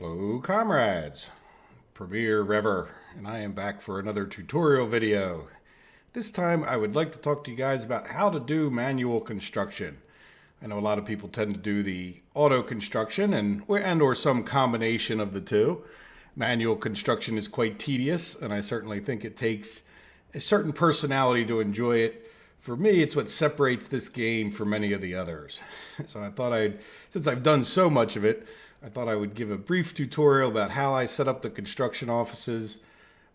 Hello comrades, Premier Rever, and I am back for another tutorial video. This time I would like to talk to you guys about how to do manual construction. I know a lot of people tend to do the auto construction and or some combination of the two. Manual construction is quite tedious, and I certainly think it takes a certain personality to enjoy it. For me, it's what separates this game from many of the others. So I thought since I've done so much of it, I thought I would give a brief tutorial about how I set up the construction offices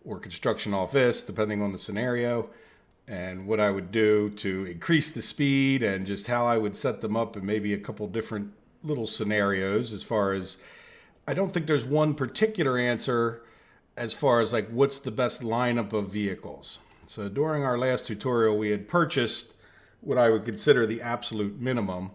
or construction office, depending on the scenario, and what I would do to increase the speed and just how I would set them up in maybe a couple different little scenarios. As far as, I don't think there's one particular answer as far as like what's the best lineup of vehicles. So during our last tutorial, we had purchased what I would consider the absolute minimum.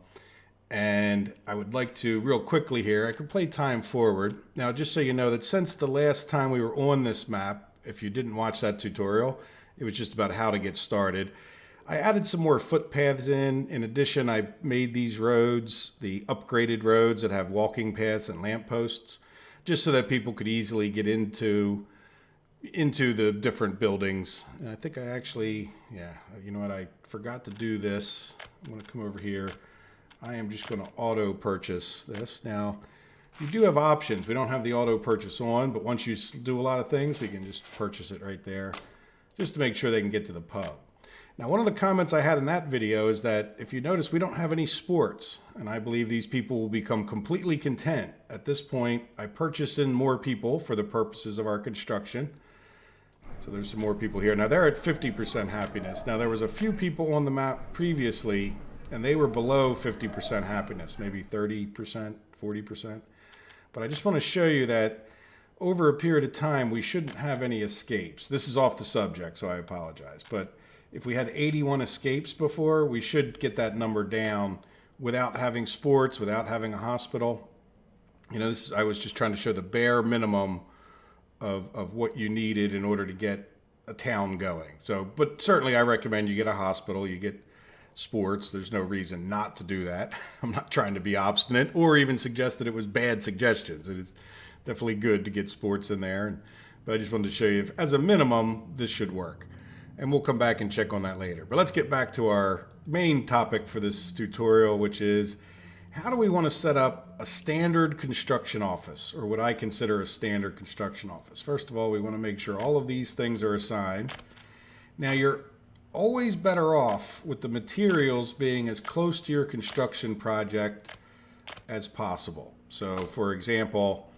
And I would like to, real quickly here, I can play time forward. Now, just so you know that since the last time we were on this map, if you didn't watch that tutorial, it was just about how to get started. I added some more footpaths in. In addition, I made these roads, the upgraded roads that have walking paths and lampposts, just so that people could easily get into the different buildings. And I think I actually, yeah, you know what, I forgot to do this. I'm going to come over here. I am just going to auto purchase this. Now, you do have options. We don't have the auto purchase on, but once you do a lot of things, we can just purchase it right there, just to make sure they can get to the pub. Now, one of the comments I had in that video is that if you notice, we don't have any sports, and I believe these people will become completely content. At this point, I purchased in more people for the purposes of our construction. So there's some more people here. Now, they're at 50% happiness. Now, there was a few people on the map previously and they were below 50% happiness, maybe 30%, 40%. But I just want to show you that over a period of time, we shouldn't have any escapes. This is off the subject, so I apologize. But if we had 81 escapes before, we should get that number down without having sports, without having a hospital. You know, I was just trying to show the bare minimum of what you needed in order to get a town going. So, but certainly I recommend you get a hospital, you get sports. There's no reason not to do that. I'm not trying to be obstinate or even suggest that it was bad suggestions. It is definitely good to get sports in there. But I just wanted to show you, as a minimum, this should work. And we'll come back and check on that later. But let's get back to our main topic for this tutorial, which is how do we want to set up a standard construction office, or what I consider a standard construction office. First of all, we want to make sure all of these things are assigned. Now, you're always better off with the materials being as close to your construction project as possible. So for example,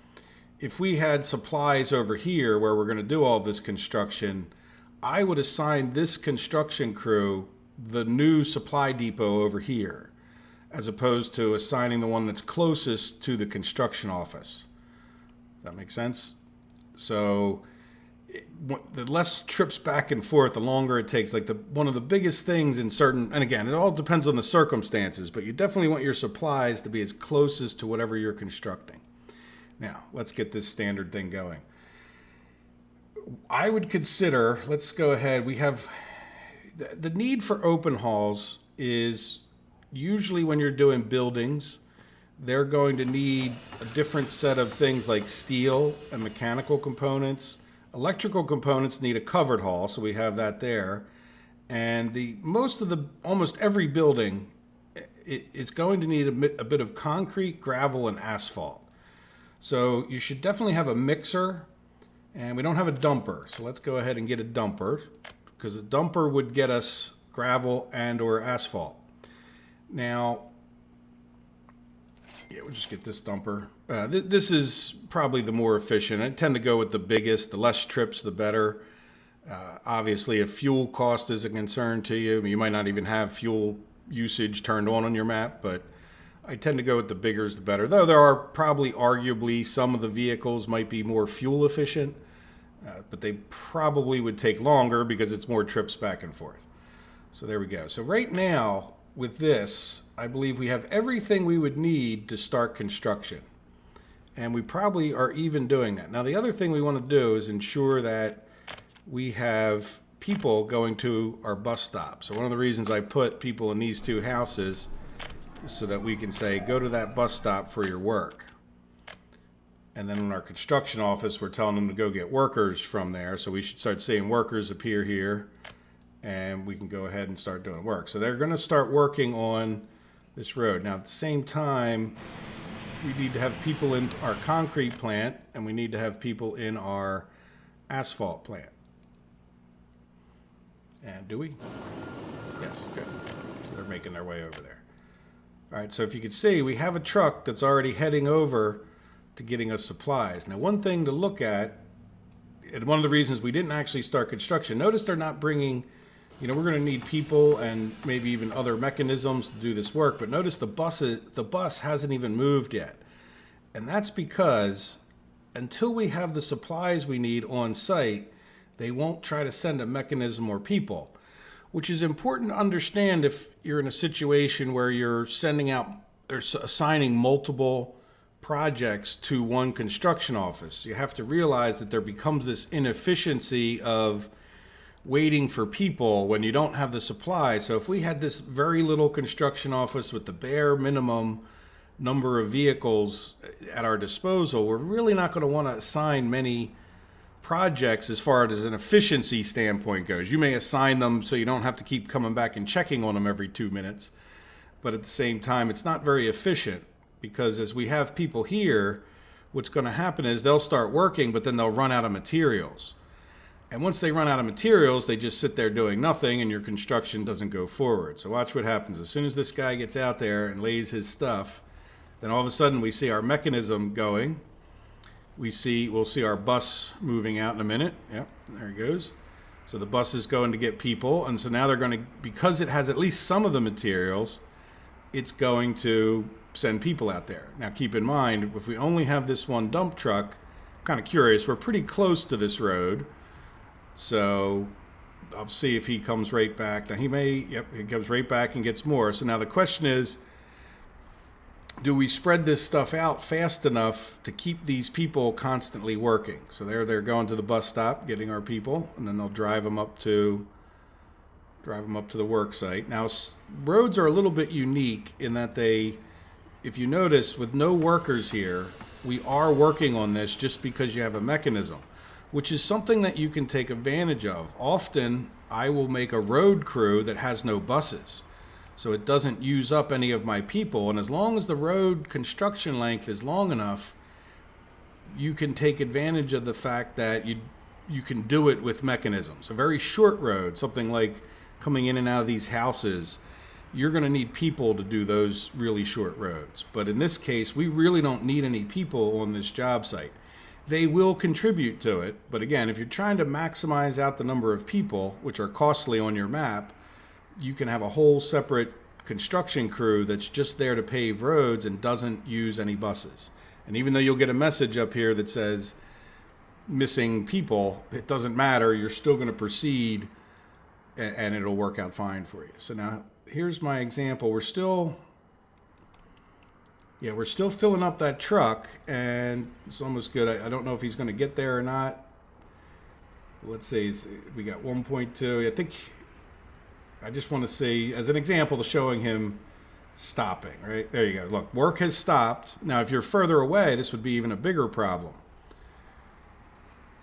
if we had supplies over here where we're going to do all this construction, I would assign this construction crew the new supply depot over here, as opposed to assigning the one that's closest to the construction office. That makes sense? So the less trips back and forth, the longer it takes. Like one of the biggest things in certain, and again, it all depends on the circumstances, but you definitely want your supplies to be as close as to whatever you're constructing. Now, let's get this standard thing going. I would consider, let's go ahead, we have, the need for open halls is usually when you're doing buildings, they're going to need a different set of things like steel and mechanical components. Electrical components need a covered hall, so we have that there. And almost every building is going to need a bit of concrete, gravel, and asphalt. So you should definitely have a mixer, and we don't have a dumper. So let's go ahead and get a dumper, because a dumper would get us gravel and or asphalt. Now, yeah, we'll just get this dumper. This is probably the more efficient. I tend to go with the biggest. The less trips, the better. Obviously, if fuel cost is a concern to you, you might not even have fuel usage turned on your map, but I tend to go with the bigger is the better. Though there are probably arguably some of the vehicles might be more fuel efficient, but they probably would take longer because it's more trips back and forth. So there we go. So right now, with this, I believe we have everything we would need to start construction. And we probably are even doing that. Now, the other thing we want to do is ensure that we have people going to our bus stop. So one of the reasons I put people in these two houses is so that we can say, go to that bus stop for your work. And then in our construction office, we're telling them to go get workers from there. So we should start seeing workers appear here, and we can go ahead and start doing work. So they're going to start working on this road. Now, at the same time, we need to have people in our concrete plant, and we need to have people in our asphalt plant. And do we? Yes, good. So they're making their way over there. All right, so if you can see, we have a truck that's already heading over to getting us supplies. Now, one thing to look at, and one of the reasons we didn't actually start construction, notice they're not bringing, we're going to need people and maybe even other mechanisms to do this work, but notice the bus hasn't even moved yet. And that's because until we have the supplies we need on site, they won't try to send a mechanism or people, which is important to understand if you're in a situation where you're sending out or assigning multiple projects to one construction office. You have to realize that there becomes this inefficiency of waiting for people when you don't have the supply. So if we had this very little construction office with the bare minimum number of vehicles at our disposal, we're really not going to want to assign many projects as far as an efficiency standpoint goes. You may assign them so you don't have to keep coming back and checking on them every 2 minutes, but at the same time, it's not very efficient. Because as we have people here, what's going to happen is they'll start working, but then they'll run out of materials. And once they run out of materials, they just sit there doing nothing, and your construction doesn't go forward. So watch what happens. As soon as this guy gets out there and lays his stuff, then all of a sudden we see our mechanism going. We'll see our bus moving out in a minute. Yep, there it goes. So the bus is going to get people, and so now they're going to, because it has at least some of the materials, it's going to send people out there. Now keep in mind, if we only have this one dump truck, I'm kind of curious, we're pretty close to this road, so I'll see if he comes right back. Now he comes right back and gets more. So now the question is, do we spread this stuff out fast enough to keep these people constantly working? So they're going to the bus stop, getting our people, and then they'll drive them up to the work site. Now roads are a little bit unique in that if you notice, with no workers here, we are working on this just because you have a mechanism, which is something that you can take advantage of. Often, I will make a road crew that has no buses, so it doesn't use up any of my people. And as long as the road construction length is long enough, you can take advantage of the fact that you can do it with mechanisms. A very short road, something like coming in and out of these houses, you're going to need people to do those really short roads. But in this case, we really don't need any people on this job site. They will contribute to it, but again, if you're trying to maximize out the number of people, which are costly on your map, you can have a whole separate construction crew that's just there to pave roads and doesn't use any buses. And even though you'll get a message up here that says missing people, it doesn't matter. You're still going to proceed and it'll work out fine for you. So now here's my example. We're still filling up that truck, and it's almost good. I don't know if he's going to get there or not. Let's see. We got 1.2. I think I just want to see, as an example, to showing him stopping. Right there, you go. Look, work has stopped. Now, if you're further away, this would be even a bigger problem.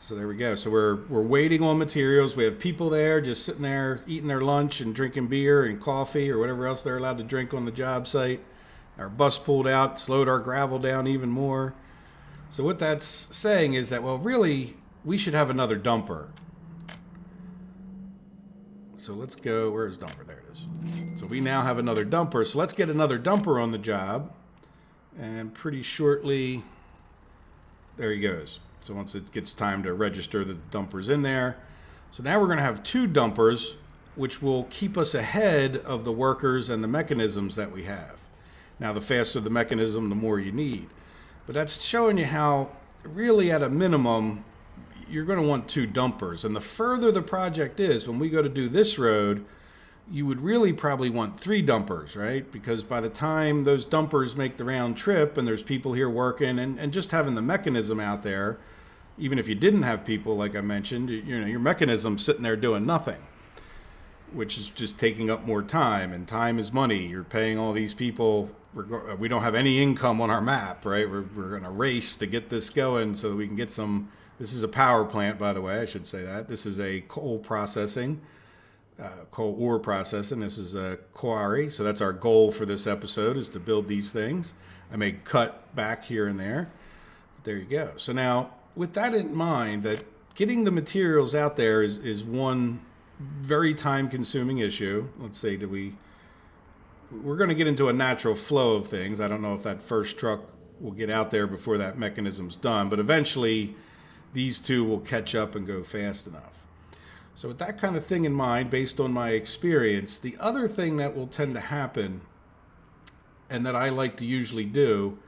So there we go. So we're waiting on materials. We have people there just sitting there eating their lunch and drinking beer and coffee or whatever else they're allowed to drink on the job site. Our bus pulled out, slowed our gravel down even more. So what that's saying is that, well, really, we should have another dumper. So let's go, where's dumper? There it is. So we now have another dumper. So let's get another dumper on the job. And pretty shortly, there he goes. So once it gets time to register, the dumper's in there. So now we're going to have two dumpers, which will keep us ahead of the workers and the mechanisms that we have. Now, the faster the mechanism, the more you need. But that's showing you how, really at a minimum, you're going to want two dumpers. And the further the project is, when we go to do this road, you would really probably want three dumpers, right? Because by the time those dumpers make the round trip and there's people here working and just having the mechanism out there, even if you didn't have people, like I mentioned, your mechanism's sitting there doing nothing. which is just taking up more time, and time is money. You're paying all these people. We don't have any income on our map, right? We're in a race to get this going so that we can get some. This is a power plant, by the way, I should say that. This is a coal processing, coal ore processing. This is a quarry. So that's our goal for this episode, is to build these things. I may cut back here and there. But there you go. So now, with that in mind, that getting the materials out there is one very time-consuming issue. Let's say we're going to get into a natural flow of things. I don't know if that first truck will get out there before that mechanism's done, but eventually these two will catch up and go fast enough. So with that kind of thing in mind, based on my experience, the other thing that will tend to happen, and that I like to usually do,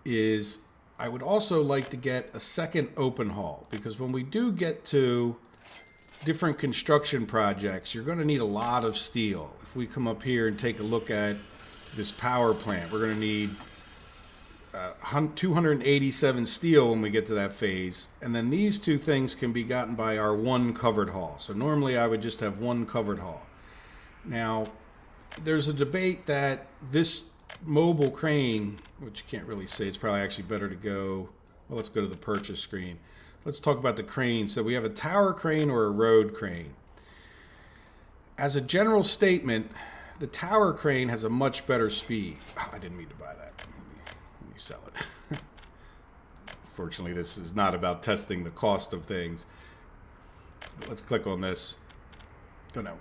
is I would also like to get a second open haul, because when we do get to different construction projects, you're going to need a lot of steel. If we come up here and take a look at this power plant, we're going to need 287 steel when we get to that phase. And then these two things can be gotten by our one covered haul. So normally I would just have one covered haul. Now, there's a debate that this mobile crane, which you can't really say, it's probably actually better to go, well, let's go to the purchase screen. Let's talk about the crane. So we have a tower crane or a road crane. As a general statement, the tower crane has a much better speed. Oh, I didn't mean to buy that. Let me sell it. Fortunately, this is not about testing the cost of things. But let's click on this. Oh no.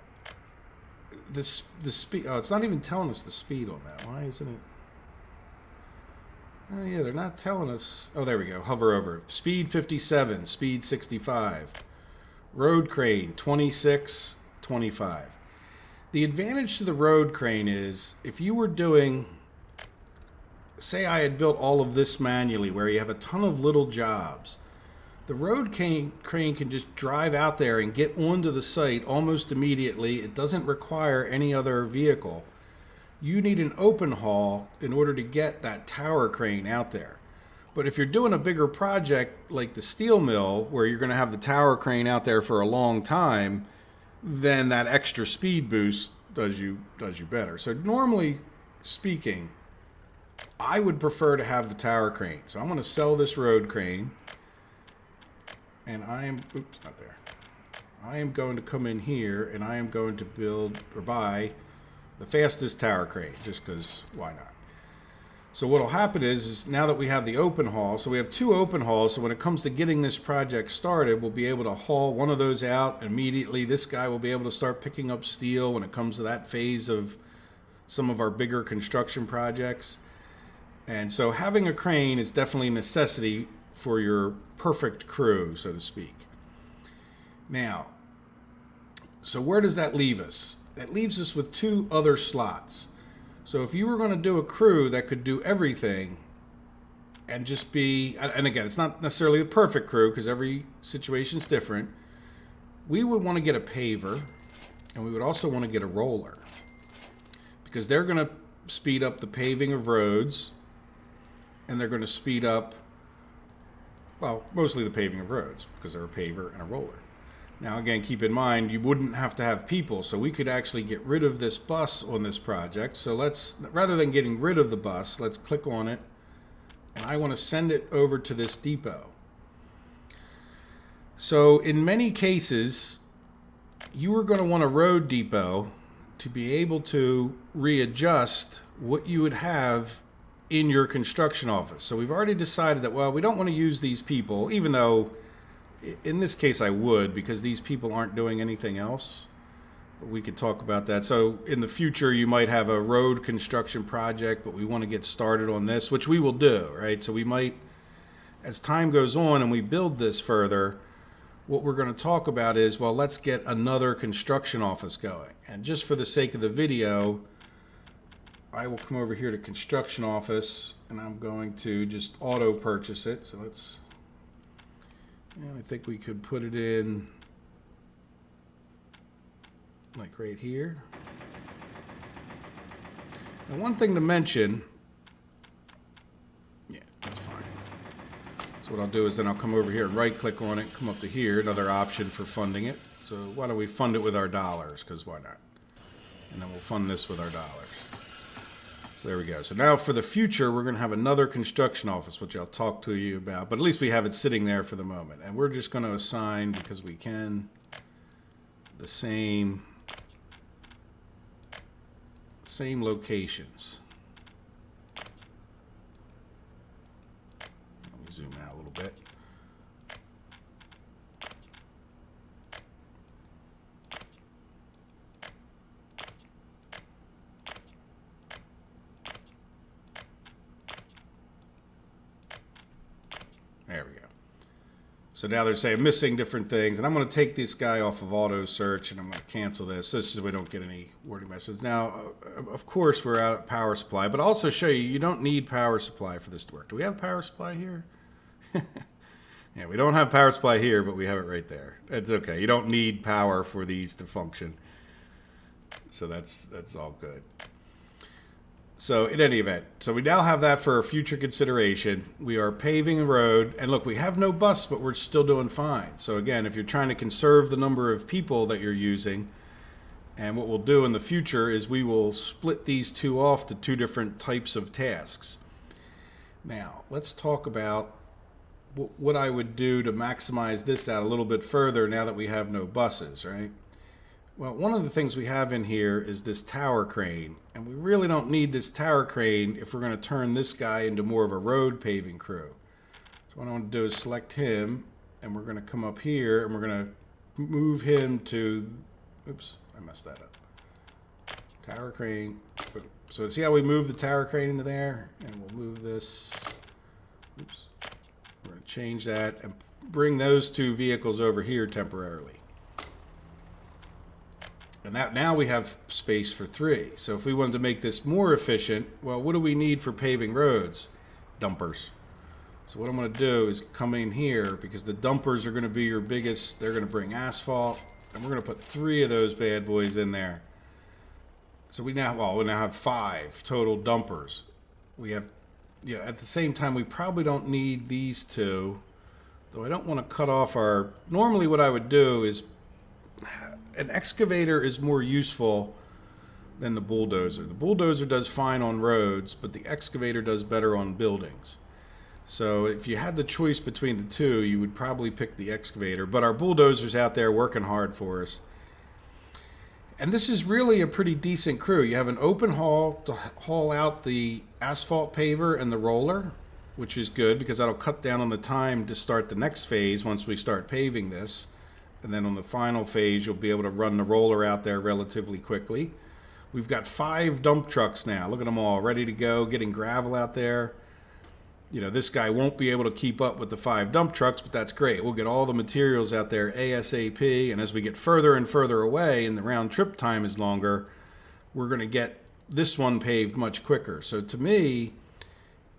The speed. Oh, it's not even telling us the speed on that. Why isn't it? Oh yeah, they're not telling us. Oh, there we go. Hover over. Speed 57, speed 65. Road crane 26, 25. The advantage to the road crane is if you were doing, say I had built all of this manually where you have a ton of little jobs, the road crane can just drive out there and get onto the site almost immediately. It doesn't require any other vehicle. You need an open haul in order to get that tower crane out there. But if you're doing a bigger project like the steel mill, where you're going to have the tower crane out there for a long time, then that extra speed boost does you better. So normally speaking, I would prefer to have the tower crane. So I'm going to sell this road crane, and I am, oops, not there. I am going to come in here and I am going to build or buy the fastest tower crane, just because why not? So what will happen is now that we have the open haul, so we have two open hauls, so when it comes to getting this project started, we'll be able to haul one of those out immediately. This guy will be able to start picking up steel when it comes to that phase of some of our bigger construction projects. And so having a crane is definitely a necessity for your perfect crew, so to speak. Now, so where does that leave us? That leaves us with two other slots. So if you were going to do a crew that could do everything and just be, and again, it's not necessarily the perfect crew because every situation's different, we would want to get a paver, and we would also want to get a roller, because they're going to speed up the paving of roads, and they're going to speed up, well, mostly the paving of roads, because they're a paver and a roller. Now, again, keep in mind, you wouldn't have to have people, so we could actually get rid of this bus on this project. So let's, rather than getting rid of the bus, let's click on it, and I want to send it over to this depot. So in many cases, you are going to want a road depot to be able to readjust what you would have in your construction office. So we've already decided that, well, we don't want to use these people, even though in this case I would, because these people aren't doing anything else. But we could talk about that. So in the future, you might have a road construction project, but we want to get started on this, which we will do, right? So we might, as time goes on and we build this further, what we're going to talk about is, well, let's get another construction office going. And just for the sake of the video, I will come over here to construction office, and I'm going to just auto purchase it. So let's, and I think we could put it in like right here. And one thing to mention, yeah, that's fine. So what I'll do is then I'll come over here and right click on it, come up to here, another option for funding it. So why don't we fund it with our dollars, because why not? And then we'll fund this with our dollars. So there we go. So now for the future, we're going to have another construction office, which I'll talk to you about. But at least we have it sitting there for the moment. And we're just going to assign, because we can, the same locations. Let me zoom out a little bit. There we go. So now they're saying missing different things. And I'm going to take this guy off of auto search and I'm going to cancel this so we don't get any warning messages. Now, of course, we're out of power supply, but I'll also show you, you don't need power supply for this to work. Do we have power supply here? Yeah, we don't have power supply here, but we have it right there. It's okay. You don't need power for these to function. So that's all good. So in any event, so we now have that for future consideration. We are paving a road, and look, we have no bus, but we're still doing fine. So again, if you're trying to conserve the number of people that you're using, and what we'll do in the future is we will split these two off to two different types of tasks. Now, let's talk about what I would do to maximize this out a little bit further now that we have no buses, right? Well, one of the things we have in here is this tower crane, and we really don't need this tower crane if we're going to turn this guy into more of a road paving crew. So what I want to do is select him, and we're going to come up here, and we're going to move him to, oops, I messed that up. Tower crane. So see how we move the tower crane into there? And we'll move this, oops. We're going to change that and bring those two vehicles over here temporarily. And that now we have space for 3. So if we wanted to make this more efficient, well, what do we need for paving roads? Dumpers. So what I'm going to do is come in here, because the dumpers are going to be your biggest, they're going to bring asphalt, and we're going to put 3 of those bad boys in there. So we now have 5 total dumpers. We have, at the same time, we probably don't need these 2, though I don't want to cut off our, normally what I would do is, an excavator is more useful than the bulldozer. The bulldozer does fine on roads, but the excavator does better on buildings. So if you had the choice between the two, you would probably pick the excavator. But our bulldozer's out there working hard for us. And this is really a pretty decent crew. You have an open haul to haul out the asphalt paver and the roller, which is good because that'll cut down on the time to start the next phase once we start paving this. And then on the final phase, you'll be able to run the roller out there relatively quickly. We've got 5 dump trucks now. Look at them all ready to go, getting gravel out there. This guy won't be able to keep up with the 5 dump trucks, but that's great. We'll get all the materials out there ASAP. And as we get further and further away and the round trip time is longer, we're going to get this one paved much quicker. So to me,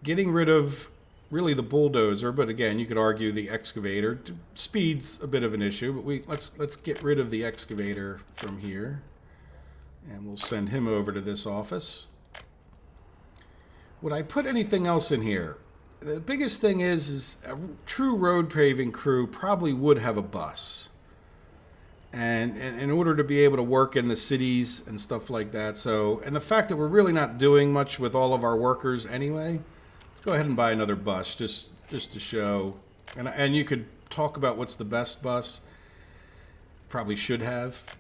getting rid of really the bulldozer, but again, you could argue the excavator. Speed's a bit of an issue, but let's get rid of the excavator from here, and we'll send him over to this office. Would I put anything else in here? The biggest thing is a true road paving crew probably would have a bus, and in order to be able to work in the cities and stuff like that. So, and the fact that we're really not doing much with all of our workers anyway. Go ahead and buy another bus just to show, and you could talk about what's the best bus. Probably should have.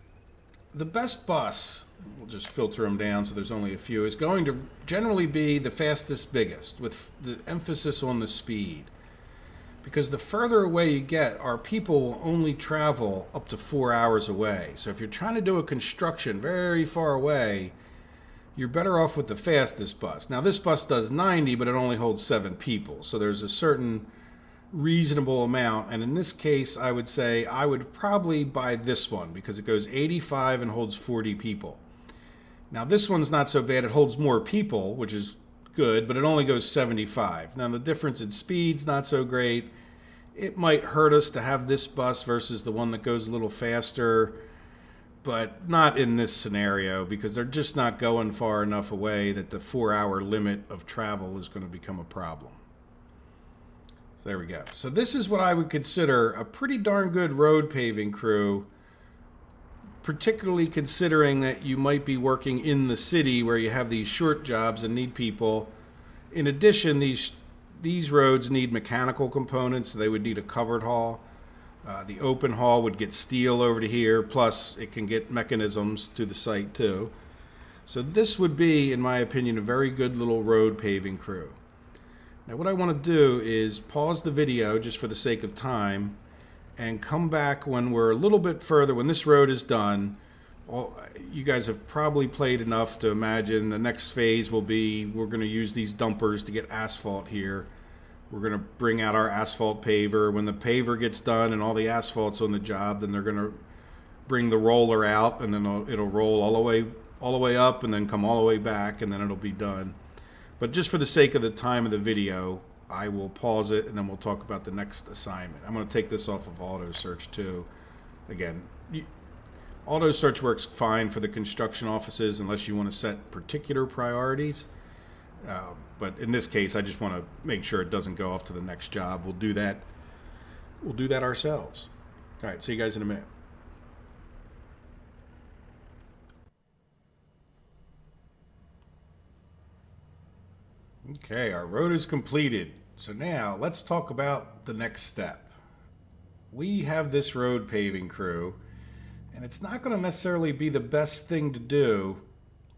The best bus, we'll just filter them down so there's only a few, is going to generally be the fastest, biggest, with the emphasis on the speed. Because the further away you get, our people will only travel up to 4 hours away. So if you're trying to do a construction very far away, you're better off with the fastest bus. Now, this bus does 90, but it only holds 7 people. So there's a certain reasonable amount. And in this case, I would say I would probably buy this one because it goes 85 and holds 40 people. Now, this one's not so bad. It holds more people, which is good, but it only goes 75. Now, the difference in speed's not so great. It might hurt us to have this bus versus the one that goes a little faster, but not in this scenario because they're just not going far enough away that the 4-hour limit of travel is going to become a problem. So there we go. So this is what I would consider a pretty darn good road paving crew particularly considering that you might be working in the city where you have these short jobs and need people. In addition, these roads need mechanical components, so they would need a covered haul. The open haul would get steel over to here, plus it can get mechanisms to the site too. So this would be, in my opinion, a very good little road paving crew. Now what I want to do is pause the video just for the sake of time and come back when we're a little bit further, when this road is done. You guys have probably played enough to imagine the next phase will be, we're going to use these dumpers to get asphalt here. We're going to bring out our asphalt paver. When the paver gets done and all the asphalt's on the job, then they're going to bring the roller out, and then it'll roll all the way up and then come all the way back, and then it'll be done. But just for the sake of the time of the video, I will pause it and then we'll talk about the next assignment. I'm going to take this off of auto search too. Again, auto search works fine for the construction offices unless you want to set particular priorities. But in this case, I just want to make sure it doesn't go off to the next job. We'll do that ourselves. All right, see you guys in a minute. Okay, our road is completed. So now let's talk about the next step. We have this road paving crew, and it's not going to necessarily be the best thing to do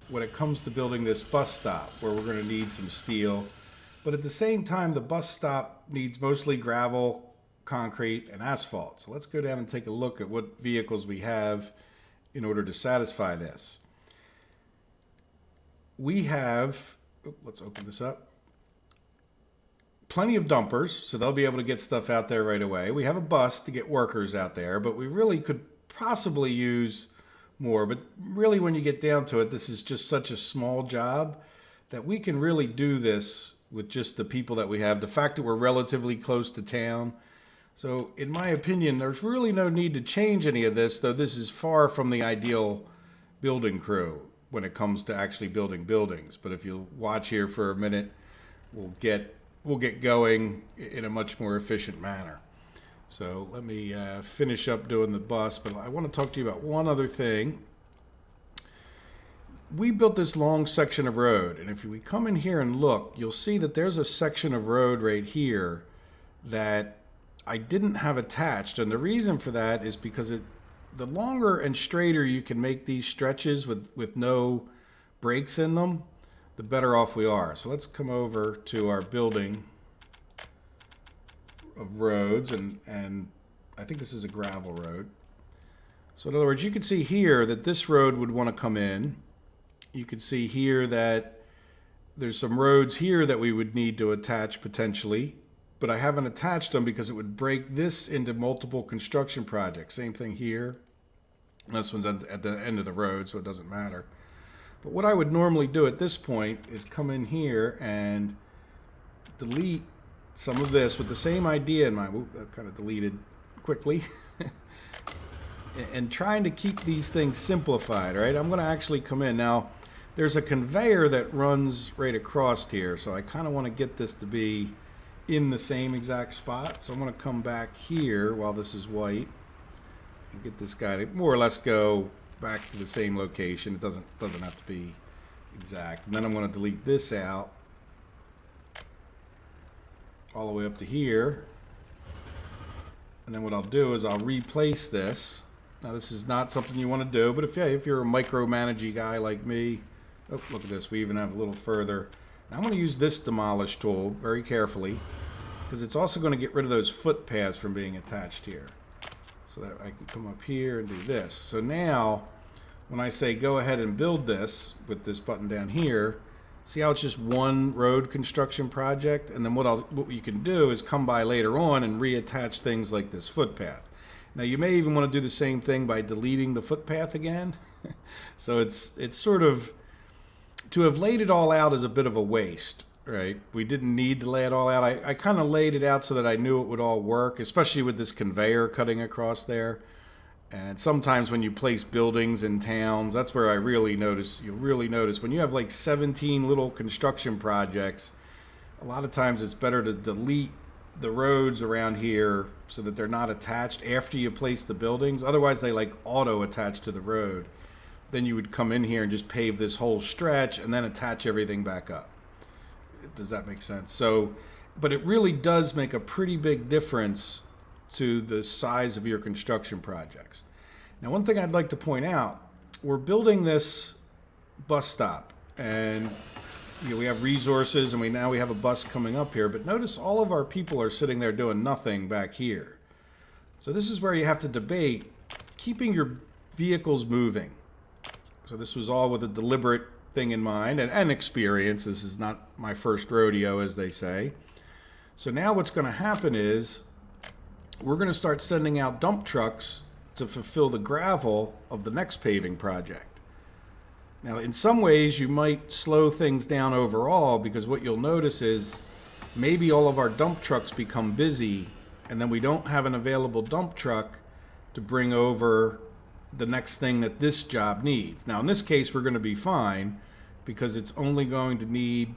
when it comes to building this bus stop, where we're going to need some steel. But at the same time, the bus stop needs mostly gravel, concrete, and asphalt. So let's go down and take a look at what vehicles we have in order to satisfy this. We have, let's open this up, plenty of dumpers, so they'll be able to get stuff out there right away. We have a bus to get workers out there, but we really could possibly use more. But really, when you get down to it, this is just such a small job that we can really do this with just the people that we have. The fact that we're relatively close to town. So in my opinion, there's really no need to change any of this, though this is far from the ideal building crew when it comes to actually building buildings. But if you'll watch here for a minute, we'll get going in a much more efficient manner. So let me finish up doing the bus, but I want to talk to you about one other thing. We built this long section of road, and if we come in here and look, you'll see that there's a section of road right here that I didn't have attached, and the reason for that is because the longer and straighter you can make these stretches with no breaks in them, the better off we are. So let's come over to our building of roads, and I think this is a gravel road. So in other words, you can see here that this road would want to come in. You can see here that there's some roads here that we would need to attach potentially, but I haven't attached them because it would break this into multiple construction projects. Same thing here. This one's at the end of the road, so it doesn't matter. But what I would normally do at this point is come in here and delete some of this with the same idea in mind. Oop, that kind of deleted quickly. And trying to keep these things simplified, right? I'm going to actually come in. Now, there's a conveyor that runs right across here, so I kind of want to get this to be in the same exact spot. So I'm going to come back here while this is white and get this guy to more or less go back to the same location. It doesn't have to be exact. And then I'm going to delete this out all the way up to here. And then what I'll do is I'll replace this. Now this is not something you want to do, but if you're a micromanaging guy like me, oh, look at this, we even have a little further. Now I'm going to use this demolish tool very carefully because it's also going to get rid of those footpaths from being attached here. So that I can come up here and do this. So now, when I say go ahead and build this with this button down here, see how it's just one road construction project? And then what you can do is come by later on and reattach things like this footpath. Now you may even want to do the same thing by deleting the footpath again. So it's sort of, to have laid it all out is a bit of a waste, right? We didn't need to lay it all out. I kind of laid it out so that I knew it would all work, especially with this conveyor cutting across there. And sometimes when you place buildings in towns, that's where I really notice, you'll really notice when you have like 17 little construction projects, a lot of times it's better to delete the roads around here so that they're not attached after you place the buildings. Otherwise, they like auto attach to the road. Then you would come in here and just pave this whole stretch and then attach everything back up. Does that make sense? So, but it really does make a pretty big difference to the size of your construction projects. Now, one thing I'd like to point out, we're building this bus stop, and we have resources, and now we have a bus coming up here, but notice all of our people are sitting there doing nothing back here. So this is where you have to debate keeping your vehicles moving. So this was all with a deliberate thing in mind and experience. This is not my first rodeo, as they say. So now what's going to happen is we're going to start sending out dump trucks to fulfill the gravel of the next paving project. Now, in some ways, you might slow things down overall, because what you'll notice is maybe all of our dump trucks become busy, and then we don't have an available dump truck to bring over the next thing that this job needs. Now, in this case, we're going to be fine, because it's only going to need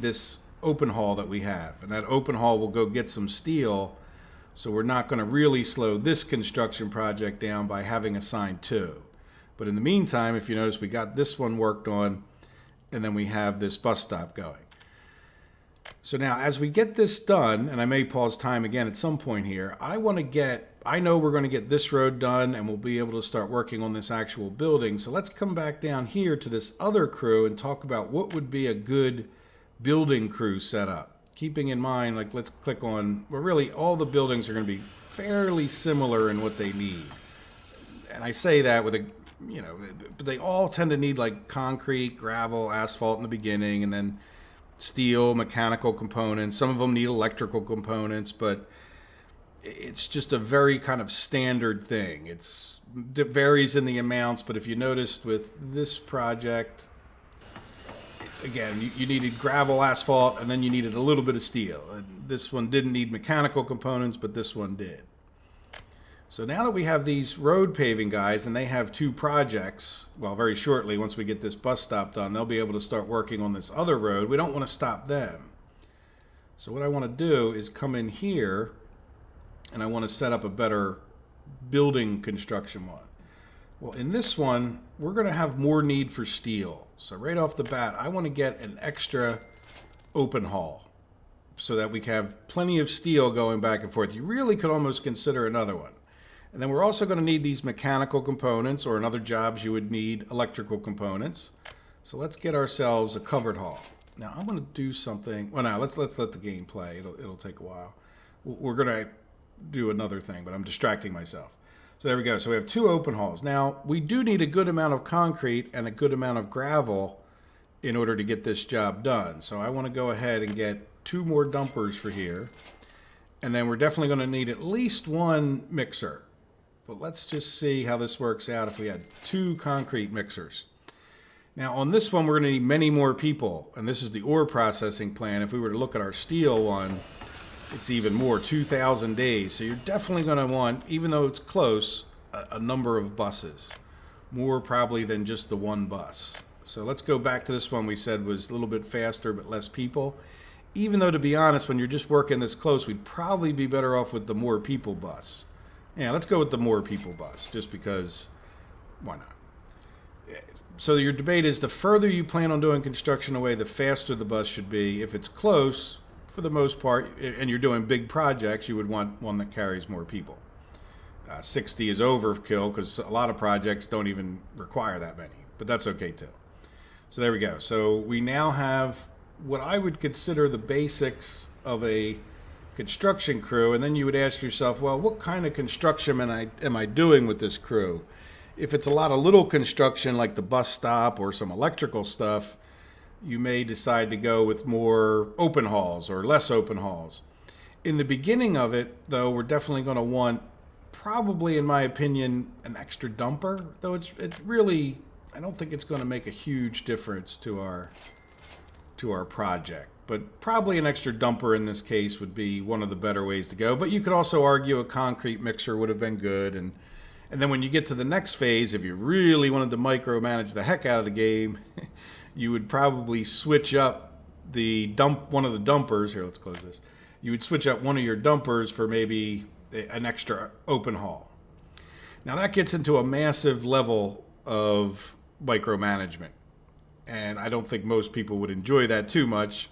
this open haul that we have, and that open haul will go get some steel. So we're not going to really slow this construction project down by having assigned two. But in the meantime, if you notice, we got this one worked on, and then we have this bus stop going. So now, as we get this done, and I may pause time again at some point here, I know we're going to get this road done, and we'll be able to start working on this actual building. So let's come back down here to this other crew and talk about what would be a good building crew setup. Keeping in mind, like, let's click on, well, really all the buildings are going to be fairly similar in what they need. And I say that with but they all tend to need like concrete, gravel, asphalt in the beginning, and then steel, mechanical components. Some of them need electrical components, but it's just a very kind of standard thing. It varies in the amounts, but if you noticed with this project, again, you needed gravel, asphalt, and then you needed a little bit of steel. And this one didn't need mechanical components, but this one did. So now that we have these road paving guys, and they have two projects, well, very shortly, once we get this bus stop done, they'll be able to start working on this other road. We don't want to stop them. So what I want to do is come in here, and I want to set up a better building construction one. Well, in this one, we're going to have more need for steel. So right off the bat, I want to get an extra open haul so that we can have plenty of steel going back and forth. You really could almost consider another one. And then we're also going to need these mechanical components, or in other jobs you would need electrical components. So let's get ourselves a covered haul. Now I'm going to do something. Well, now let's let the game play. It'll take a while. We're going to do another thing, but I'm distracting myself. So there we go. So we have two open hauls. Now we do need a good amount of concrete and a good amount of gravel in order to get this job done. So I want to go ahead and get two more dumpers for here. And then we're definitely going to need at least one mixer. But let's just see how this works out if we had two concrete mixers. Now on this one, we're going to need many more people. And this is the ore processing plant. If we were to look at our steel one, it's even more, 2,000 days. So you're definitely going to want, even though it's close, a number of buses. More probably than just the one bus. So let's go back to this one we said was a little bit faster but less people. Even though, to be honest, when you're just working this close, we'd probably be better off with the more people bus. Yeah, let's go with the more people bus, just because, why not? So your debate is, the further you plan on doing construction away, the faster the bus should be. If it's close, for the most part, and you're doing big projects, you would want one that carries more people. 60 is overkill, because a lot of projects don't even require that many, but that's okay too. So there we go. So we now have what I would consider the basics of a construction crew, and then you would ask yourself, well, what kind of construction am I doing with this crew? If it's a lot of little construction like the bus stop or some electrical stuff, you may decide to go with more open hauls or less open hauls. In the beginning of it, though, we're definitely going to want, probably in my opinion, an extra dumper, though it really, I don't think it's going to make a huge difference to our project. But probably an extra dumper in this case would be one of the better ways to go. But you could also argue a concrete mixer would have been good. And then when you get to the next phase, if you really wanted to micromanage the heck out of the game, you would probably switch up one of the dumpers. Here, let's close this. you would switch out one of your dumpers for maybe an extra open haul. Now that gets into a massive level of micromanagement, and I don't think most people would enjoy that too much.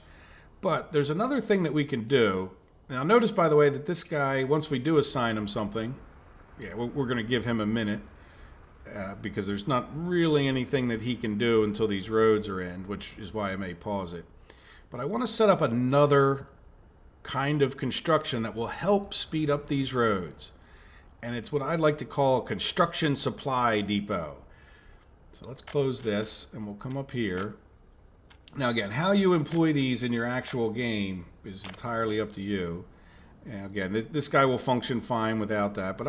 But there's another thing that we can do. Now notice, by the way, that this guy, once we do assign him something, yeah, we're going to give him a minute because there's not really anything that he can do until these roads are in, which is why I may pause it. But I want to set up another kind of construction that will help speed up these roads. And it's what I'd like to call a construction supply depot. So let's close this and we'll come up here. Now again, how you employ these in your actual game is entirely up to you. And again, this guy will function fine without that, but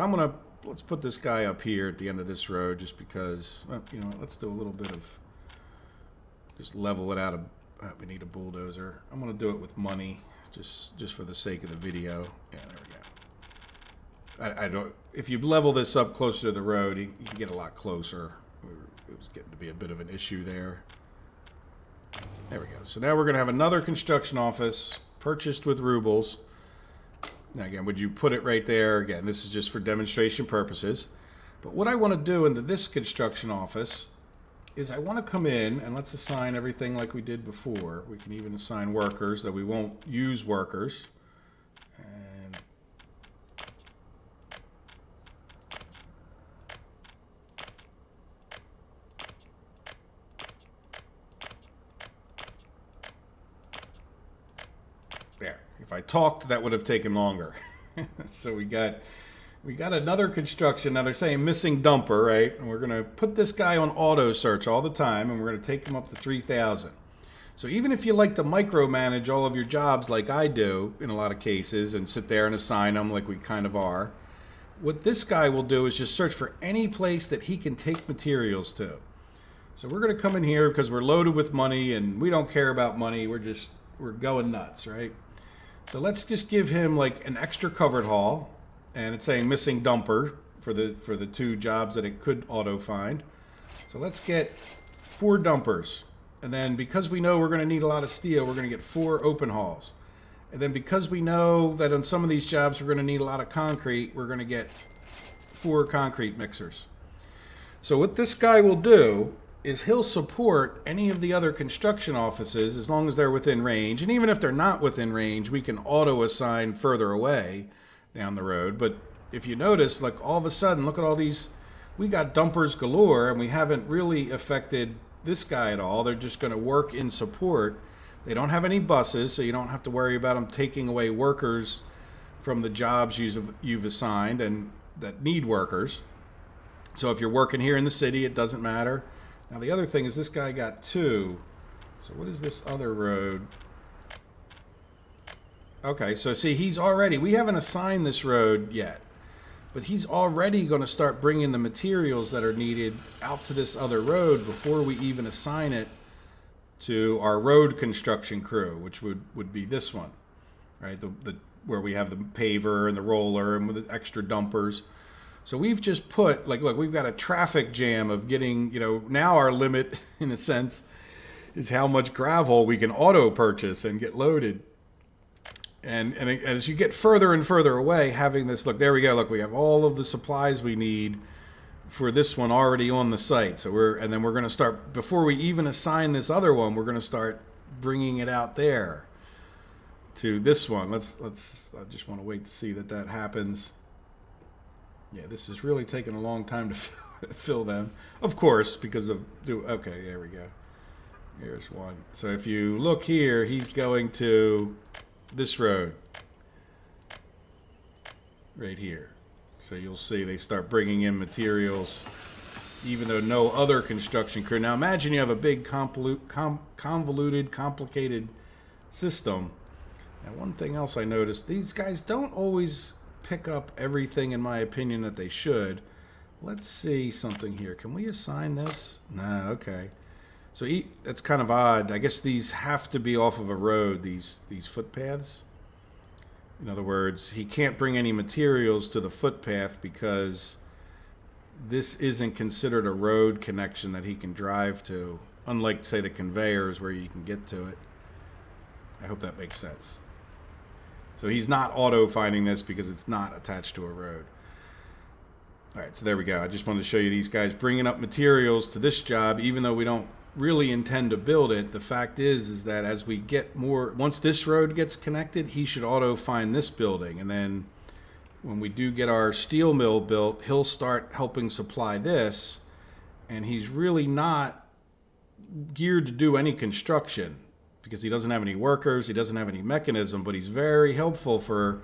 let's put this guy up here at the end of this road just because, well, you know, let's do a little bit of, just level it out. We need a bulldozer. I'm going to do it with money just for the sake of the video. Yeah, there we go. I don't, if you level this up closer to the road, you can get a lot closer. It was getting to be a bit of an issue there. There we go. So now we're going to have another construction office purchased with rubles. Now again, would you put it right there? Again, this is just for demonstration purposes. But what I want to do into this construction office is I want to come in and let's assign everything like we did before. We can even assign workers, though we won't use workers. And there. If I talked, that would have taken longer. So we got another construction. Now they're saying missing dumper, right? And we're going to put this guy on auto search all the time, and we're going to take him up to 3,000. So even if you like to micromanage all of your jobs like I do in a lot of cases and sit there and assign them like we kind of are, what this guy will do is just search for any place that he can take materials to. So we're going to come in here because we're loaded with money and we don't care about money. We're going nuts, right? So let's just give him like an extra covered haul, and it's saying missing dumper for the two jobs that it could auto find. So let's get 4 dumpers, and then because we know we're going to need a lot of steel, we're going to get 4 open hauls, and then because we know that on some of these jobs we're going to need a lot of concrete, we're going to get 4 concrete mixers. So what this guy will do is he'll support any of the other construction offices as long as they're within range. And even if they're not within range, we can auto assign further away down the road. But if you notice, like all of a sudden, look at all these, we got dumpers galore and we haven't really affected this guy at all. They're just going to work in support. They don't have any buses, so you don't have to worry about them taking away workers from the jobs you've assigned and that need workers. So if you're working here in the city, it doesn't matter. Now the other thing is this guy got 2. So what is this other road? Okay, so see, we haven't assigned this road yet, but he's already going to start bringing the materials that are needed out to this other road before we even assign it to our road construction crew, which would be this one, right? The where we have the paver and the roller and with the extra dumpers. So we've just put, like, look, we've got a traffic jam of getting, you know, now our limit, in a sense, is how much gravel we can auto purchase and get loaded. And as you get further and further away, having this, look, there we go, look, we have all of the supplies we need for this one already on the site. So then we're going to start, before we even assign this other one, we're going to start bringing it out there to this one. I just want to wait to see that happens. Yeah, this is really taking a long time to fill them. Of course, because of... Okay, there we go. Here's one. So if you look here, he's going to this road. Right here. So you'll see they start bringing in materials, even though no other construction crew... Now imagine you have a big, convoluted, complicated system. And one thing else I noticed, these guys don't always pick up everything, in my opinion, that they should. Let's see something here. Can we assign this? No, okay. So that's kind of odd. I guess these have to be off of a road, these footpaths. In other words, he can't bring any materials to the footpath because this isn't considered a road connection that he can drive to, unlike, say, the conveyors where you can get to it. I hope that makes sense. So he's not auto finding this because it's not attached to a road. All right, so there we go. I just wanted to show you these guys bringing up materials to this job, even though we don't really intend to build it. The fact is that as we get more, once this road gets connected, he should auto find this building. And then when we do get our steel mill built, he'll start helping supply this. And he's really not geared to do any construction because he doesn't have any workers, he doesn't have any mechanism, but he's very helpful for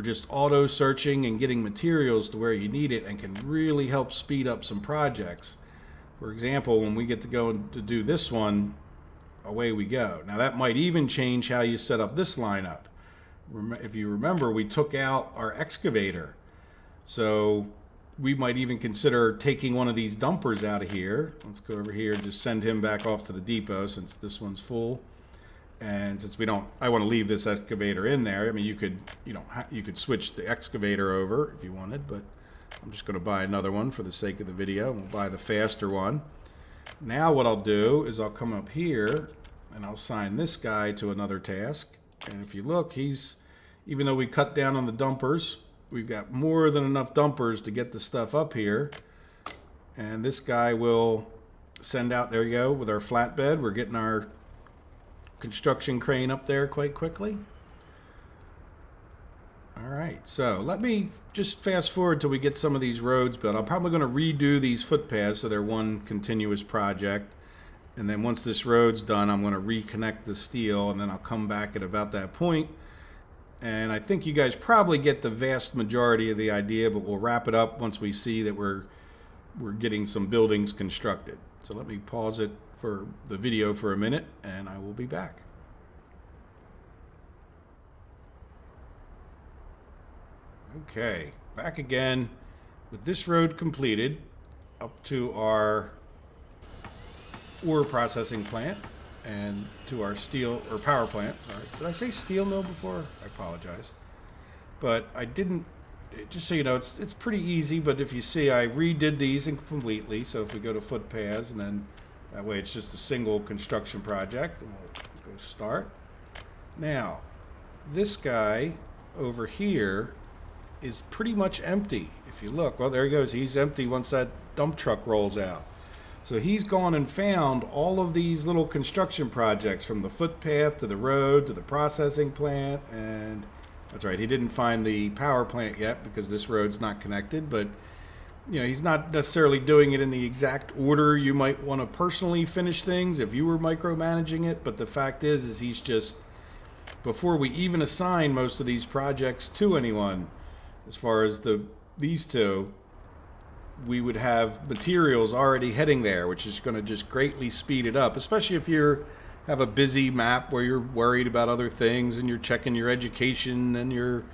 just auto searching and getting materials to where you need it, and can really help speed up some projects. For example, when we get to go to do this one, away we go. Now that might even change how you set up this lineup. If you remember, we took out our excavator. So we might even consider taking one of these dumpers out of here. Let's go over here and just send him back off to the depot since this one's full. And since we don't, I want to leave this excavator in there. I mean, you could switch the excavator over if you wanted, but I'm just going to buy another one for the sake of the video. We'll buy the faster one. Now what I'll do is I'll come up here and I'll assign this guy to another task. And if you look, even though we cut down on the dumpers, we've got more than enough dumpers to get the stuff up here. And this guy will send out, there you go, with our flatbed. We're getting our construction crane up there quite quickly. All right, so let me just fast forward till we get some of these roads built. I'm probably going to redo these footpaths so they're one continuous project. And then once this road's done, I'm going to reconnect the steel, and then I'll come back at about that point. And I think you guys probably get the vast majority of the idea, but we'll wrap it up once we see that we're getting some buildings constructed. So let me pause it for the video for a minute, and I will be back. Okay, back again with this road completed up to our ore processing plant and to our steel or power plant. Sorry, did I say steel mill before? I apologize, but I didn't. Just so you know, it's pretty easy. But if you see, I redid these completely. So if we go to footpaths, and then that way it's just a single construction project, and we'll go start. Now, this guy over here is pretty much empty. If you look, well, there he goes. He's empty once that dump truck rolls out. So he's gone and found all of these little construction projects, from the footpath to the road to the processing plant. And that's right, he didn't find the power plant yet because this road's not connected, but you know, he's not necessarily doing it in the exact order you might want to personally finish things if you were micromanaging it. But the fact is he's just, before we even assign most of these projects to anyone, as far as these two, we would have materials already heading there, which is going to just greatly speed it up, especially if you have a busy map where you're worried about other things and you're checking your education and your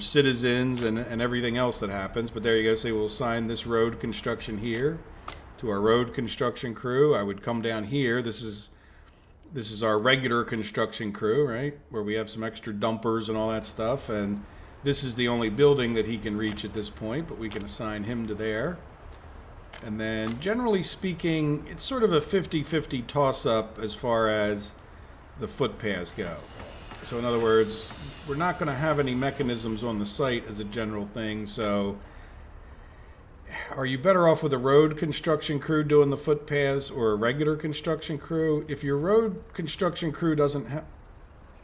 citizens and everything else that happens. But there you go. Say we'll assign this road construction here to our road construction crew. I would come down here. This is our regular construction crew, right, where we have some extra dumpers and all that stuff. And this is the only building that he can reach at this point, but we can assign him to there. And then, generally speaking, it's sort of a 50-50 toss-up as far as the footpaths go. So in other words, we're not going to have any mechanisms on the site as a general thing. So are you better off with a road construction crew doing the footpaths or a regular construction crew? If your road construction crew doesn't have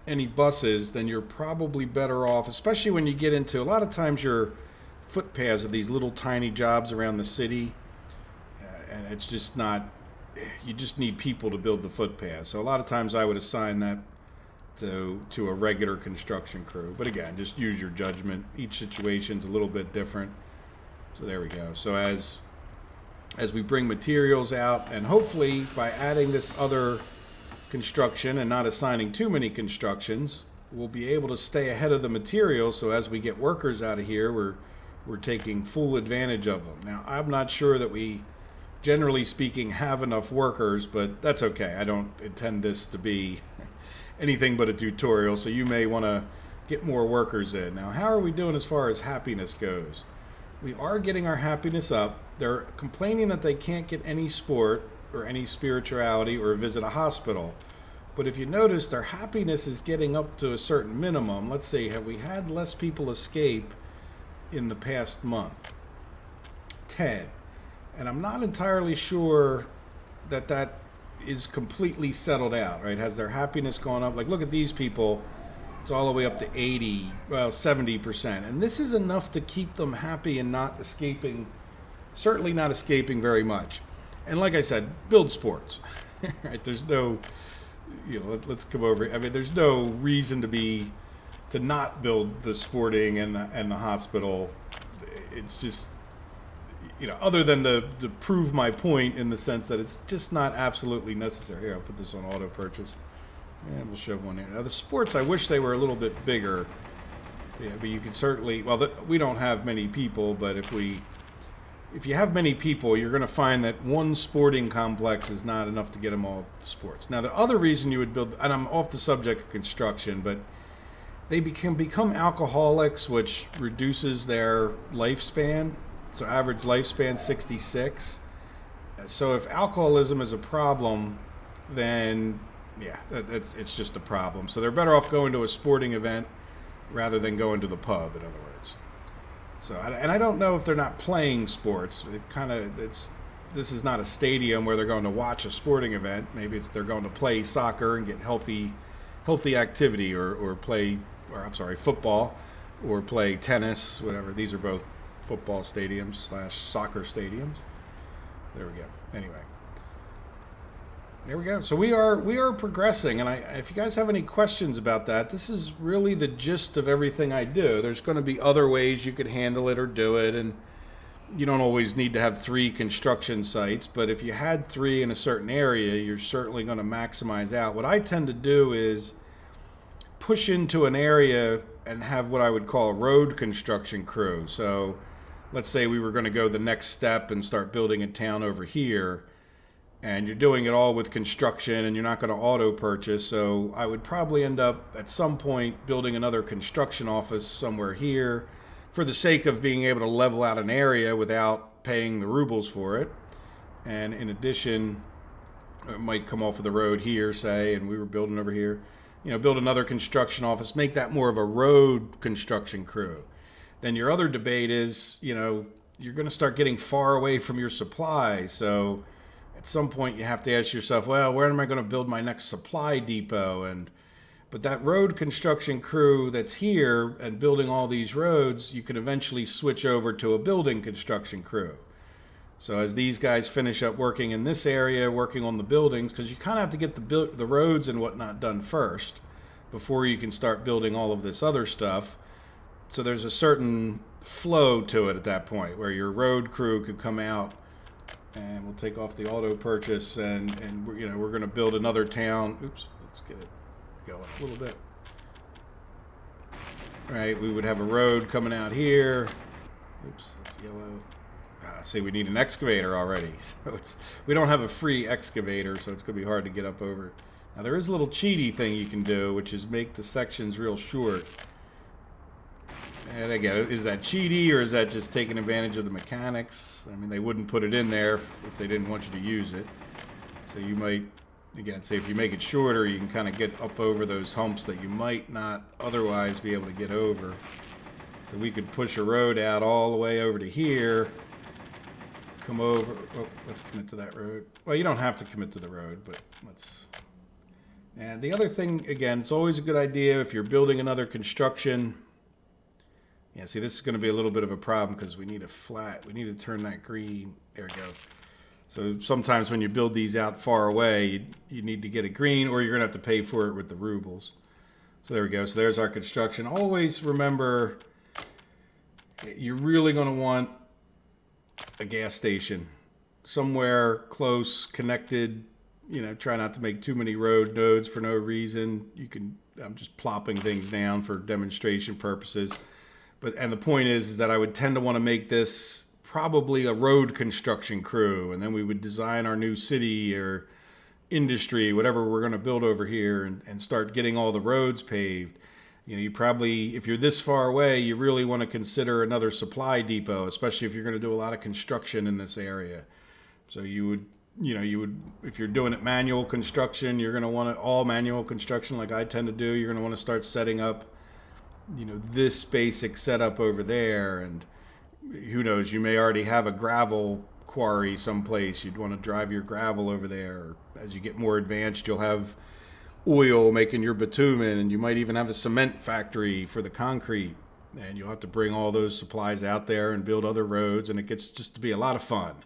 any buses, then you're probably better off, especially when you get into, a lot of times your footpaths are these little tiny jobs around the city, and it's just not, you just need people to build the footpaths. So a lot of times I would assign that to a regular construction crew. But again, just use your judgment. Each situation's a little bit different. So there we go. So as we bring materials out, and hopefully by adding this other construction and not assigning too many constructions, we'll be able to stay ahead of the materials. So as we get workers out of here, we're taking full advantage of them. Now, I'm not sure that we, generally speaking, have enough workers, but that's okay. I don't intend this to be anything but a tutorial, so you may want to get more workers in. Now, how are we doing as far as happiness goes? We are getting our happiness up. They're complaining that they can't get any sport or any spirituality or visit a hospital. But if you notice, their happiness is getting up to a certain minimum. Let's say, have we had less people escape in the past month? 10. And I'm not entirely sure that that is completely settled out, right? Has their happiness gone up? Like, look at these people. It's all the way up to 80, well, 70%. And this is enough to keep them happy and not escaping, certainly not escaping very much. And like I said, build sports, right? There's no, let's come over. I mean, there's no reason to not build the sporting and the hospital. It's just, other than to prove my point in the sense that it's just not absolutely necessary. Here, I'll put this on auto purchase. And we'll shove one in. Now the sports, I wish they were a little bit bigger. Yeah, but you can certainly, we don't have many people, but if you have many people, you're going to find that one sporting complex is not enough to get them all sports. Now the other reason you would build, and I'm off the subject of construction, but they become alcoholics, which reduces their lifespan. So average lifespan 66. So if alcoholism is a problem, then yeah, it's just a problem. So they're better off going to a sporting event rather than going to the pub, in other words. So, and I don't know if they're not playing sports. This is not a stadium where they're going to watch a sporting event. Maybe they're going to play soccer and get healthy activity, or football, or play tennis, whatever. These are both football stadiums / soccer stadiums. There we go. Anyway. There we go. So we are progressing, and if you guys have any questions about that, this is really the gist of everything I do. There's going to be other ways you could handle it or do it, and you don't always need to have 3 construction sites, but if you had 3 in a certain area, you're certainly going to maximize out. What I tend to do is push into an area and have what I would call a road construction crew. So let's say we were going to go the next step and start building a town over here, and you're doing it all with construction and you're not going to auto purchase. So I would probably end up at some point building another construction office somewhere here for the sake of being able to level out an area without paying the rubles for it. And in addition, it might come off of the road here, say, and we were building over here, build another construction office, make that more of a road construction crew. Then your other debate is, you're going to start getting far away from your supply. So at some point you have to ask yourself, well, where am I going to build my next supply depot? But that road construction crew that's here and building all these roads, you can eventually switch over to a building construction crew. So as these guys finish up working in this area, working on the buildings, because you kind of have to get the roads and whatnot done first before you can start building all of this other stuff. So there's a certain flow to it at that point where your road crew could come out, and we'll take off the auto purchase, and we're going to build another town. Oops, let's get it going a little bit. All right, we would have a road coming out here. Oops, that's yellow. See, we need an excavator already. So we don't have a free excavator, so it's going to be hard to get up over. Now there is a little cheaty thing you can do, which is make the sections real short. And again, is that cheaty, or is that just taking advantage of the mechanics? I mean, they wouldn't put it in there if they didn't want you to use it. So you might, again, say if you make it shorter, you can kind of get up over those humps that you might not otherwise be able to get over. So we could push a road out all the way over to here, come over. Oh, let's commit to that road. Well, you don't have to commit to the road, but let's. And the other thing, again, it's always a good idea if you're building another construction. Yeah, see, this is going to be a little bit of a problem because we need we need to turn that green. There we go. So sometimes when you build these out far away, you need to get a green, or you're going to have to pay for it with the rubles. So there we go. So there's our construction. Always remember, you're really going to want a gas station somewhere close, connected. Try not to make too many road nodes for no reason. I'm just plopping things down for demonstration purposes. And the point is that I would tend to want to make this probably a road construction crew, and then we would design our new city or industry, whatever we're going to build over here, and start getting all the roads paved. You probably, if you're this far away, you really want to consider another supply depot, especially if you're going to do a lot of construction in this area. So you would you would, if you're doing it manual construction, you're going to want it all manual construction like I tend to do. You're going to want to start setting up, this basic setup over there. And who knows, you may already have a gravel quarry someplace. You'd want to drive your gravel over there. Or as you get more advanced, you'll have oil making your bitumen, and you might even have a cement factory for the concrete. And you'll have to bring all those supplies out there and build other roads, and it gets just to be a lot of fun.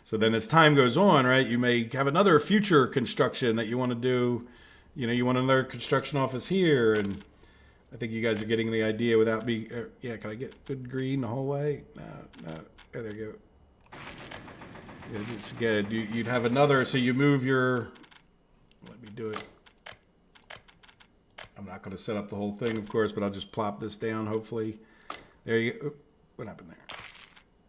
So then as time goes on, right, you may have another future construction that you want to do. You want another construction office here, and I think you guys are getting the idea without me. Yeah, can I get good green the whole way? No. Oh, there you go. Yeah, it's good. You'd have another, so you move your, let me do it. I'm not going to set up the whole thing, of course, but I'll just plop this down, hopefully. There you go. What happened there?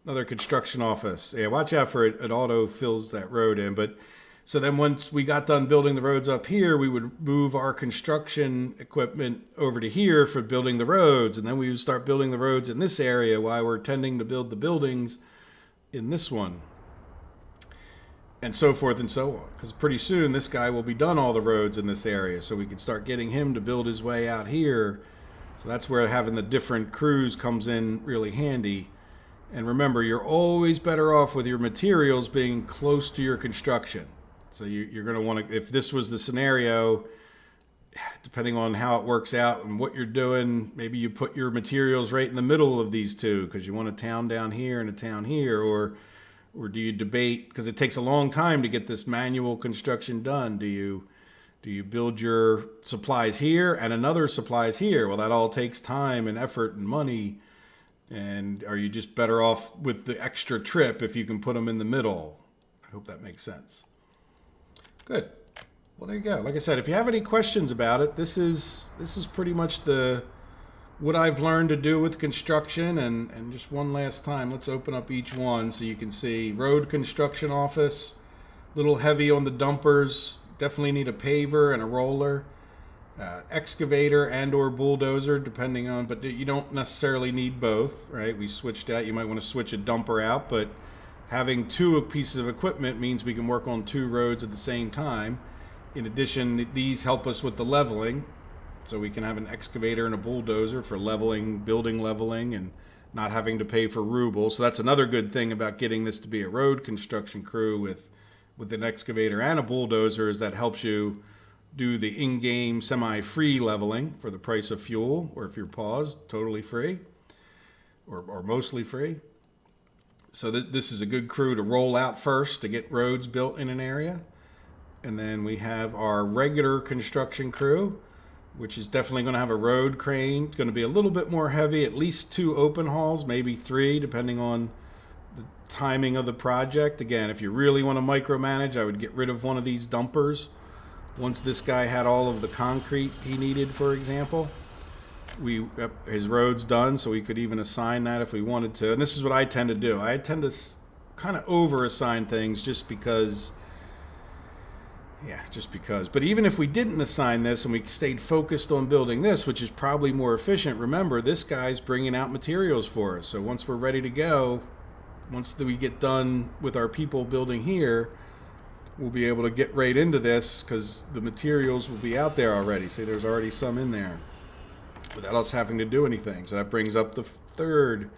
Another construction office. Yeah, watch out for it. It auto fills that road in. But so then once we got done building the roads up here, we would move our construction equipment over to here for building the roads. And then we would start building the roads in this area while we're tending to build the buildings in this one. And so forth and so on. Because pretty soon this guy will be done all the roads in this area. So we can start getting him to build his way out here. So that's where having the different crews comes in really handy. And remember, you're always better off with your materials being close to your construction. So you're going to want to, if this was the scenario, depending on how it works out and what you're doing, maybe you put your materials right in the middle of these two because you want a town down here and a town here, or do you debate, because it takes a long time to get this manual construction done. Do you build your supplies here and another supplies here? Well, that all takes time and effort and money. And are you just better off with the extra trip if you can put them in the middle? I hope that makes sense. Good. Well, there you go. Like I said, if you have any questions about it, this is pretty much what I've learned to do with construction. And just one last time, let's open up each one so you can see. Road construction office, a little heavy on the dumpers. Definitely need a paver and a roller. Excavator and or bulldozer, depending on, but you don't necessarily need both, right? We switched out. You might want to switch a dumper out, but having two pieces of equipment means we can work on two roads at the same time. In addition, these help us with the leveling, so we can have an excavator and a bulldozer for leveling, building leveling, and not having to pay for rubles. So that's another good thing about getting this to be a road construction crew with an excavator and a bulldozer, is that helps you do the in-game semi-free leveling for the price of fuel, or if you're paused, totally free, or mostly free. So this is a good crew to roll out first to get roads built in an area. And then we have our regular construction crew, which is definitely going to have a road crane. It's going to be a little bit more heavy, at least 2 open hauls, maybe 3, depending on the timing of the project. Again, if you really want to micromanage, I would get rid of one of these dumpers. Once this guy had all of the concrete he needed, for example, his road's done, so we could even assign that if we wanted to. And this is what I tend to do. I tend to kind of over-assign things just because. But even if we didn't assign this and we stayed focused on building this, which is probably more efficient, remember, this guy's bringing out materials for us. So once we're ready to go, once we get done with our people building here, we'll be able to get right into this because the materials will be out there already. See, there's already some in there without us having to do anything. So that brings up the third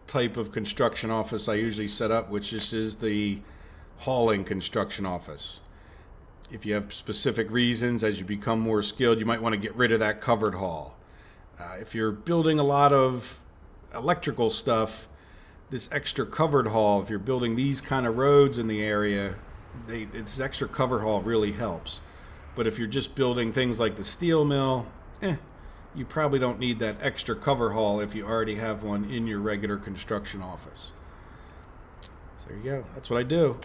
type of construction office I usually set up, which is the hauling construction office. If you have specific reasons, as you become more skilled, you might want to get rid of that covered haul. If you're building a lot of electrical stuff, this extra covered haul, if you're building these kind of roads in the area, this extra covered haul really helps. But if you're just building things like the steel mill, you probably don't need that extra cover haul if you already have one in your regular construction office. So there you go. That's what I do.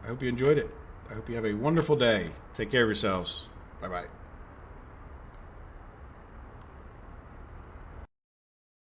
I hope you enjoyed it. I hope you have a wonderful day. Take care of yourselves. Bye-bye.